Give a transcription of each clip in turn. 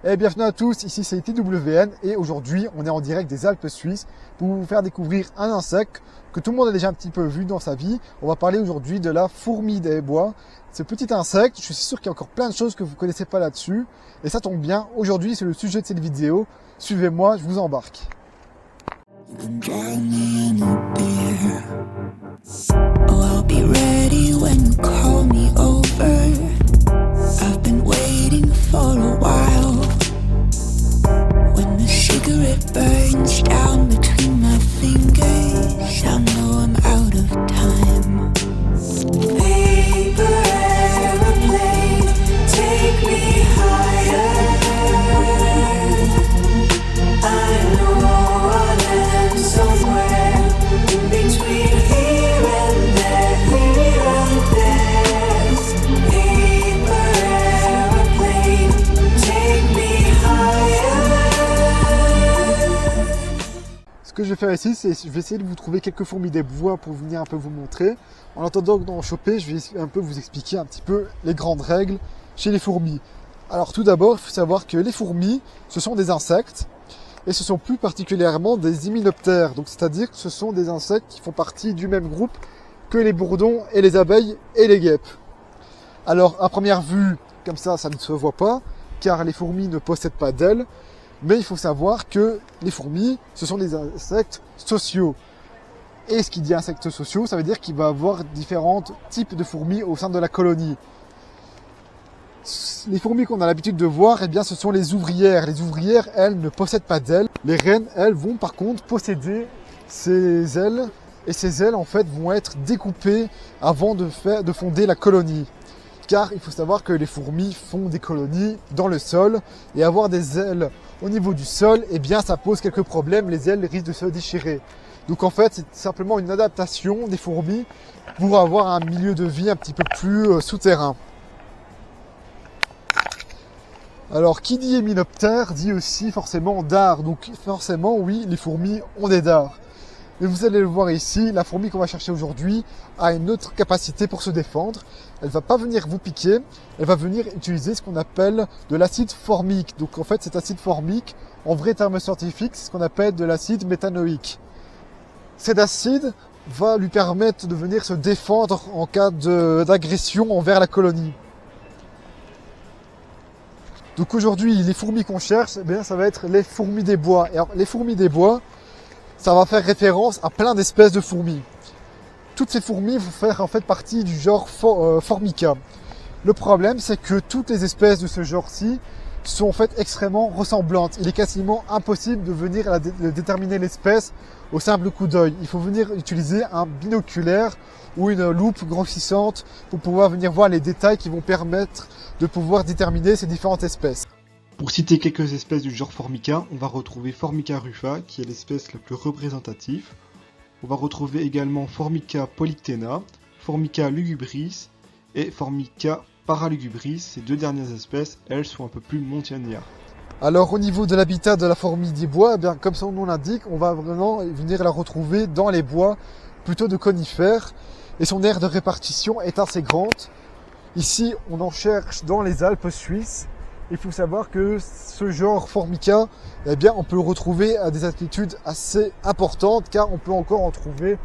Et bienvenue à tous, ici c'est TWN et aujourd'hui on est en direct des Alpes suisses pour vous faire découvrir un insecte que tout le monde a déjà un petit peu vu dans sa vie. On va parler aujourd'hui de la fourmi des bois. Ce petit insecte, je suis sûr qu'il y a encore plein de choses que vous ne connaissez pas là-dessus. Et ça tombe bien, aujourd'hui c'est le sujet de cette vidéo. Suivez-moi, je vous embarque. I've been waiting for a while. When the cigarette burns down between my fingers, I know I'm out of time. Paper airplane, take me higher. I know I'll land somewhere in between here and there, here and there. Paper airplane, take me higher. Ce que je vais faire ici, c'est je vais essayer de vous trouver quelques fourmis des bois pour venir un peu vous montrer. En attendant d'en choper, je vais un peu vous expliquer un petit peu les grandes règles chez les fourmis. Alors tout d'abord, il faut savoir que les fourmis, ce sont des insectes et ce sont plus particulièrement des hyménoptères. Donc c'est-à-dire que ce sont des insectes qui font partie du même groupe que les bourdons et les abeilles et les guêpes. Alors à première vue, comme ça ne se voit pas, car les fourmis ne possèdent pas d'ailes. Mais il faut savoir que les fourmis, ce sont des insectes sociaux. Et ce qui dit insectes sociaux, ça veut dire qu'il va y avoir différents types de fourmis au sein de la colonie. Les fourmis qu'on a l'habitude de voir, eh bien, ce sont les ouvrières. Les ouvrières, elles, ne possèdent pas d'ailes. Les reines, elles, vont par contre posséder ces ailes. Et ces ailes, en fait, vont être découpées avant de fonder la colonie. Car il faut savoir que les fourmis font des colonies dans le sol. Et avoir des ailes au niveau du sol, eh bien, ça pose quelques problèmes. Les ailes risquent de se déchirer. Donc en fait, c'est simplement une adaptation des fourmis pour avoir un milieu de vie un petit peu plus souterrain. Alors, qui dit hyménoptère dit aussi forcément dard. Donc forcément, oui, les fourmis ont des dards. Mais vous allez le voir ici, la fourmi qu'on va chercher aujourd'hui a une autre capacité pour se défendre. Elle va pas venir vous piquer, elle va venir utiliser ce qu'on appelle de l'acide formique. Donc en fait, cet acide formique, en vrai terme scientifique, c'est ce qu'on appelle de l'acide méthanoïque. Cet acide va lui permettre de venir se défendre en cas d'agression envers la colonie. Donc aujourd'hui, les fourmis qu'on cherche, eh bien, ça va être les fourmis des bois. Et alors, les fourmis des bois, ça va faire référence à plein d'espèces de fourmis. Toutes ces fourmis vont faire en fait partie du genre Formica. Le problème, c'est que toutes les espèces de ce genre-ci sont en fait extrêmement ressemblantes. Il est quasiment impossible de venir déterminer l'espèce au simple coup d'œil. Il faut venir utiliser un binoculaire ou une loupe grossissante pour pouvoir venir voir les détails qui vont permettre de pouvoir déterminer ces différentes espèces. Pour citer quelques espèces du genre Formica, on va retrouver Formica rufa, qui est l'espèce la plus représentative. On va retrouver également Formica polyctena, Formica lugubris et Formica paralugubris. Ces deux dernières espèces, elles, sont un peu plus montagnardes. Alors au niveau de l'habitat de la fourmi des bois, eh bien, comme son nom l'indique, on va vraiment venir la retrouver dans les bois plutôt de conifères. Et son aire de répartition est assez grande. Ici, on en cherche dans les Alpes suisses. Il faut savoir que ce genre Formica, eh bien, on peut le retrouver à des altitudes assez importantes, car on peut encore en trouver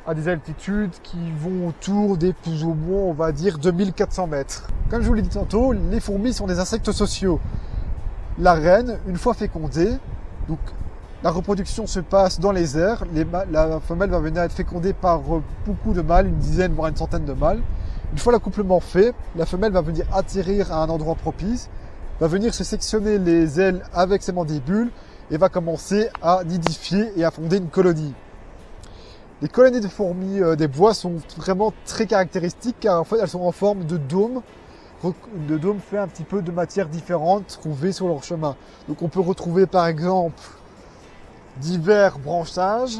à des altitudes qui vont autour des plus ou moins, on va dire, 2400 mètres. Comme je vous l'ai dit tantôt, les fourmis sont des insectes sociaux. La reine, une fois fécondée, donc la reproduction se passe dans les airs, la femelle va venir être fécondée par beaucoup de mâles, une dizaine voire une centaine de mâles. Une fois l'accouplement fait, la femelle va venir atterrir à un endroit propice, va venir se sectionner les ailes avec ses mandibules et va commencer à nidifier et à fonder une colonie. Les colonies de fourmis des bois sont vraiment très caractéristiques car en fait elles sont en forme de dôme. Le dôme fait un petit peu de matières différentes trouvées sur leur chemin. Donc on peut retrouver par exemple divers branchages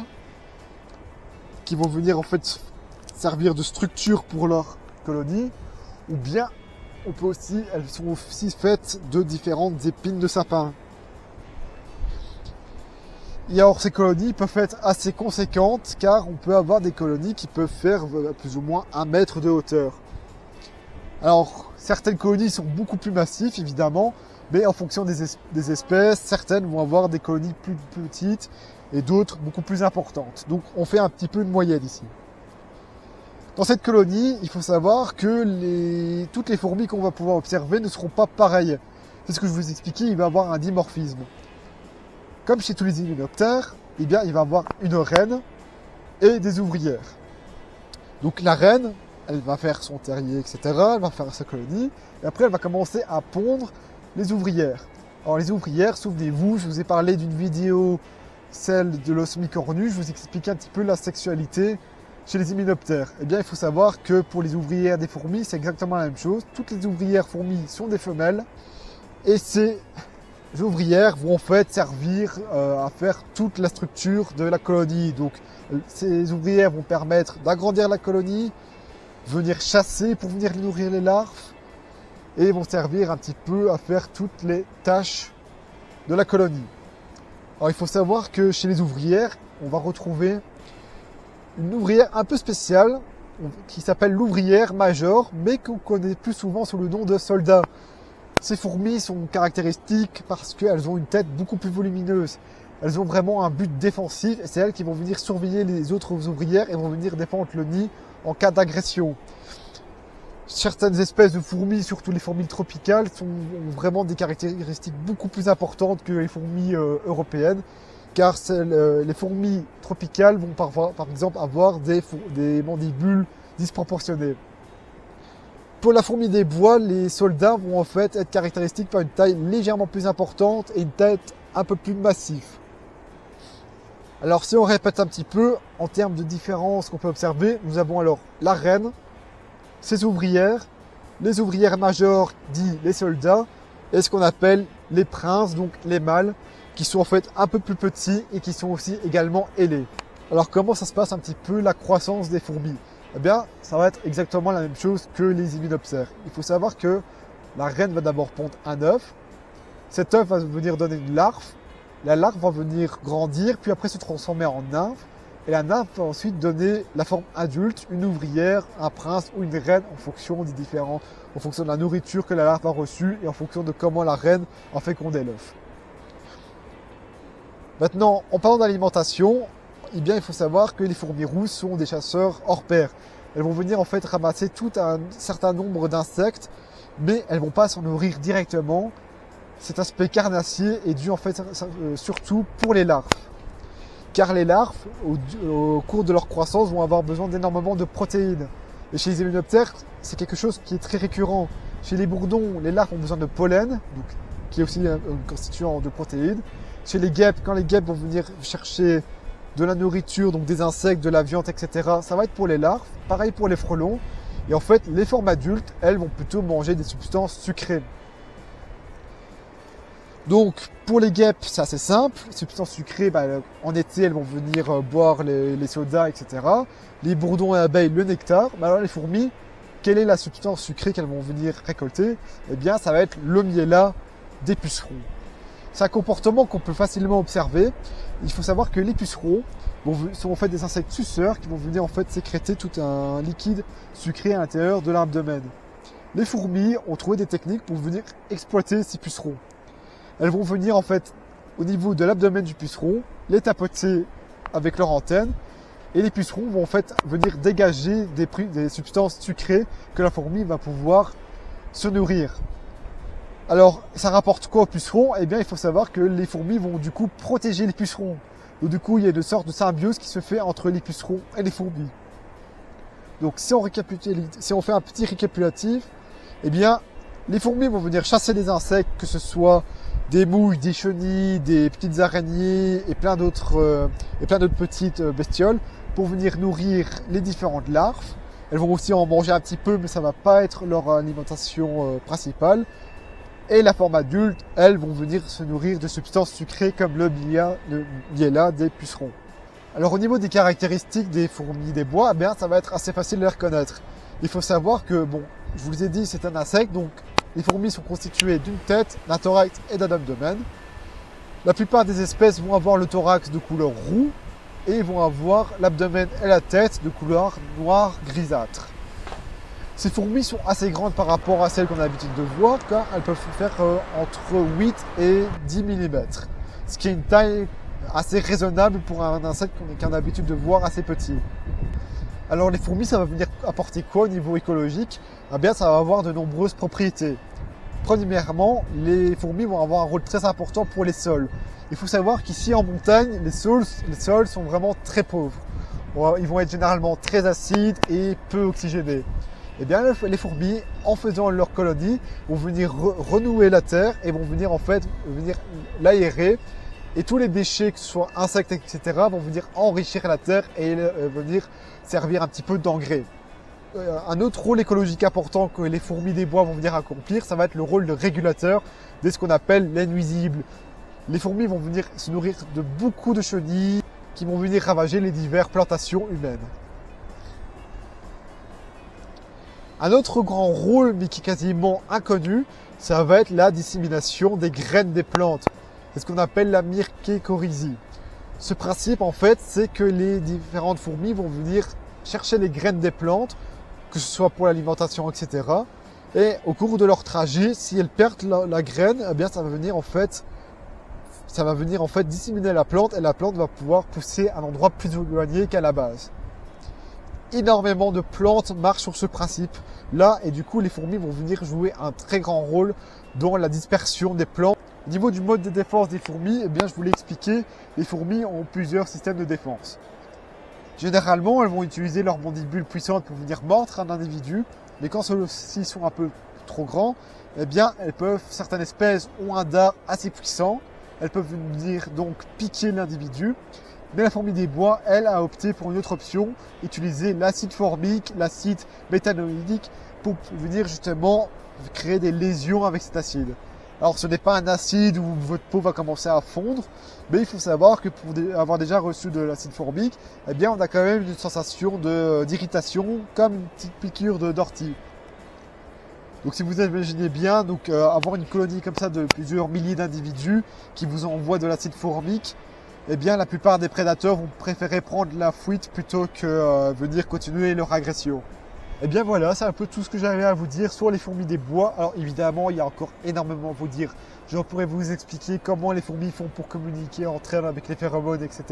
qui vont venir en fait servir de structure pour leur colonie, ou bien elles sont aussi faites de différentes épines de sapin. Et alors ces colonies peuvent être assez conséquentes car on peut avoir des colonies qui peuvent faire plus ou moins 1 mètre de hauteur. Alors certaines colonies sont beaucoup plus massives évidemment, Mais en fonction des espèces, certaines vont avoir des colonies plus petites et d'autres beaucoup plus importantes. Donc on fait un petit peu une moyenne ici. Dans cette colonie, il faut savoir que toutes les fourmis qu'on va pouvoir observer ne seront pas pareilles. C'est ce que je vous expliquais, il va y avoir un dimorphisme. Comme chez tous les hyménoptères, eh bien, il va y avoir une reine et des ouvrières. Donc la reine, elle va faire son terrier, etc. Elle va faire sa colonie. Et après, elle va commencer à pondre les ouvrières. Alors les ouvrières, souvenez-vous, je vous ai parlé d'une vidéo, celle de l'osmicornu, je vous expliquais un petit peu la sexualité chez les hyménoptères. Eh bien, il faut savoir que pour les ouvrières des fourmis, c'est exactement la même chose. Toutes les ouvrières fourmis sont des femelles. Et ces ouvrières vont en fait servir à faire toute la structure de la colonie. Donc ces ouvrières vont permettre d'agrandir la colonie, venir chasser pour venir nourrir les larves et vont servir un petit peu à faire toutes les tâches de la colonie. Alors il faut savoir que chez les ouvrières, on va retrouver une ouvrière un peu spéciale qui s'appelle l'ouvrière major, mais qu'on connaît plus souvent sous le nom de soldat. Ces fourmis sont caractéristiques parce qu'elles ont une tête beaucoup plus volumineuse. Elles ont vraiment un but défensif et c'est elles qui vont venir surveiller les autres ouvrières et vont venir défendre le nid en cas d'agression. Certaines espèces de fourmis, surtout les fourmis tropicales, ont vraiment des caractéristiques beaucoup plus importantes que les fourmis européennes, car les fourmis tropicales vont par exemple avoir des mandibules disproportionnées. Pour la fourmi des bois, les soldats vont en fait être caractéristiques par une taille légèrement plus importante et une tête un peu plus massive. Alors si on répète un petit peu, en termes de différences qu'on peut observer, nous avons alors la reine, ses ouvrières, les ouvrières majeures, dit les soldats, et ce qu'on appelle les princes, donc les mâles, qui sont en fait un peu plus petits et qui sont aussi également ailés. Alors comment ça se passe un petit peu la croissance des fourmis? Eh bien, ça va être exactement la même chose que les hyménoptères. Il faut savoir que la reine va d'abord pondre un œuf, cet œuf va venir donner une larve, la larve va venir grandir, puis après se transformer en nymphe, et la nymphe va ensuite donner la forme adulte, une ouvrière, un prince ou une reine en fonction en fonction de la nourriture que la larve a reçue et en fonction de comment la reine a fécondé l'œuf. Maintenant, en parlant d'alimentation, eh bien, il faut savoir que les fourmis rousses sont des chasseurs hors pair. Elles vont venir en fait ramasser tout un certain nombre d'insectes, mais elles vont pas s'en nourrir directement. Cet aspect carnassier est dû en fait surtout pour les larves. Car les larves, au cours de leur croissance, vont avoir besoin d'énormément de protéines. Et chez les hyménoptères, c'est quelque chose qui est très récurrent. Chez les bourdons, les larves ont besoin de pollen, donc, qui est aussi un constituant de protéines. Chez les guêpes, quand les guêpes vont venir chercher de la nourriture, donc des insectes, de la viande, etc., ça va être pour les larves. Pareil pour les frelons. Et en fait, les formes adultes, elles vont plutôt manger des substances sucrées. Donc, pour les guêpes, c'est assez simple. Les substances sucrées, en été, elles vont venir boire les sodas, etc. Les bourdons et abeilles, le nectar. Alors, les fourmis, quelle est la substance sucrée qu'elles vont venir récolter? Eh bien, ça va être le miella des pucerons. C'est un comportement qu'on peut facilement observer. Il faut savoir que les pucerons sont en fait des insectes suceurs qui vont venir en fait sécréter tout un liquide sucré à l'intérieur de l'abdomen. Les fourmis ont trouvé des techniques pour venir exploiter ces pucerons. Elles vont venir en fait au niveau de l'abdomen du puceron, les tapoter avec leur antenne, et les pucerons vont en fait venir dégager des substances sucrées que la fourmi va pouvoir se nourrir. Alors, ça rapporte quoi aux pucerons? Eh bien, il faut savoir que les fourmis vont du coup protéger les pucerons. Donc, du coup, il y a une sorte de symbiose qui se fait entre les pucerons et les fourmis. Donc, si on fait un petit récapitulatif, eh bien, les fourmis vont venir chasser des insectes, que ce soit des mouches, des chenilles, des petites araignées et plein d'autres petites bestioles pour venir nourrir les différentes larves. Elles vont aussi en manger un petit peu, mais ça va pas être leur alimentation principale. Et la forme adulte, elles vont venir se nourrir de substances sucrées comme le miella des pucerons. Alors au niveau des caractéristiques des fourmis des bois, eh bien, ça va être assez facile de les reconnaître. Il faut savoir que, je vous ai dit, c'est un insecte, donc les fourmis sont constituées d'une tête, d'un thorax et d'un abdomen. La plupart des espèces vont avoir le thorax de couleur roux et vont avoir l'abdomen et la tête de couleur noire grisâtre. Ces fourmis sont assez grandes par rapport à celles qu'on a l'habitude de voir, car elles peuvent faire entre 8 et 10 mm, ce qui est une taille assez raisonnable pour un insecte qu'on a l'habitude de voir assez petit. Alors les fourmis, ça va venir apporter quoi au niveau écologique? Eh bien, ça va avoir de nombreuses propriétés. Premièrement, les fourmis vont avoir un rôle très important pour les sols. Il faut savoir qu'ici en montagne, les sols sont vraiment très pauvres. Ils vont être généralement très acides et peu oxygénés. Eh bien, les fourmis, en faisant leur colonie, vont venir renouer la terre et vont venir venir l'aérer. Et tous les déchets, que ce soit insectes, etc., vont venir enrichir la terre et venir servir un petit peu d'engrais. Un autre rôle écologique important que les fourmis des bois vont venir accomplir, ça va être le rôle de régulateur de ce qu'on appelle les nuisibles. Les fourmis vont venir se nourrir de beaucoup de chenilles qui vont venir ravager les diverses plantations humaines. Un autre grand rôle, mais qui est quasiment inconnu, ça va être la dissémination des graines des plantes. C'est ce qu'on appelle la mycorrhizie. Ce principe, en fait, c'est que les différentes fourmis vont venir chercher les graines des plantes, que ce soit pour l'alimentation, etc. Et au cours de leur trajet, si elles perdent la graine, eh bien, ça va venir en fait disséminer la plante et la plante va pouvoir pousser à un endroit plus éloigné qu'à la base. Énormément de plantes marchent sur ce principe-là et du coup, les fourmis vont venir jouer un très grand rôle dans la dispersion des plantes. Au niveau du mode de défense des fourmis, eh bien, je vous l'ai expliqué, les fourmis ont plusieurs systèmes de défense. Généralement, elles vont utiliser leurs mandibules puissantes pour venir mordre un individu, mais quand ceux-ci sont un peu trop grands, eh bien, certaines espèces ont un dard assez puissant, elles peuvent venir donc piquer l'individu, mais la fourmi des bois, elle, a opté pour une autre option, utiliser l'acide formique, l'acide méthanoïdique, pour venir justement créer des lésions avec cet acide. Alors ce n'est pas un acide où votre peau va commencer à fondre, mais il faut savoir que pour avoir déjà reçu de l'acide formique, eh bien on a quand même une sensation d'irritation comme une petite piqûre d'ortie. Donc si vous imaginez bien, avoir une colonie comme ça de plusieurs milliers d'individus qui vous envoient de l'acide formique, eh bien la plupart des prédateurs vont préférer prendre la fuite plutôt que venir continuer leur agression. Et bien voilà, c'est un peu tout ce que j'avais à vous dire sur les fourmis des bois. Alors évidemment, il y a encore énormément à vous dire. Je pourrais vous expliquer comment les fourmis font pour communiquer entre elles avec les phéromones, etc.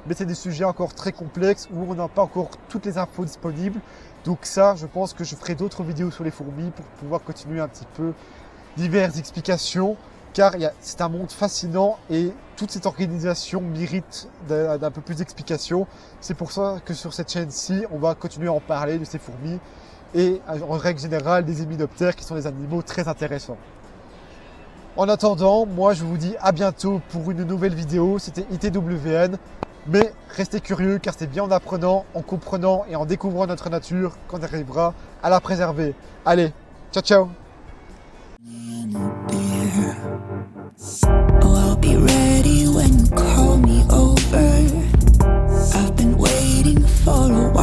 Mais c'est des sujets encore très complexes où on n'a pas encore toutes les infos disponibles. Donc ça, je pense que je ferai d'autres vidéos sur les fourmis pour pouvoir continuer un petit peu diverses explications. Car c'est un monde fascinant et toute cette organisation mérite d'un peu plus d'explications. C'est pour ça que sur cette chaîne-ci, on va continuer à en parler de ces fourmis et en règle générale des hyménoptères qui sont des animaux très intéressants. En attendant, moi je vous dis à bientôt pour une nouvelle vidéo. C'était ITWN, mais restez curieux car c'est bien en apprenant, en comprenant et en découvrant notre nature qu'on arrivera à la préserver. Allez, ciao ciao! Oh, I'll be ready when you call me over. I've been waiting for a while.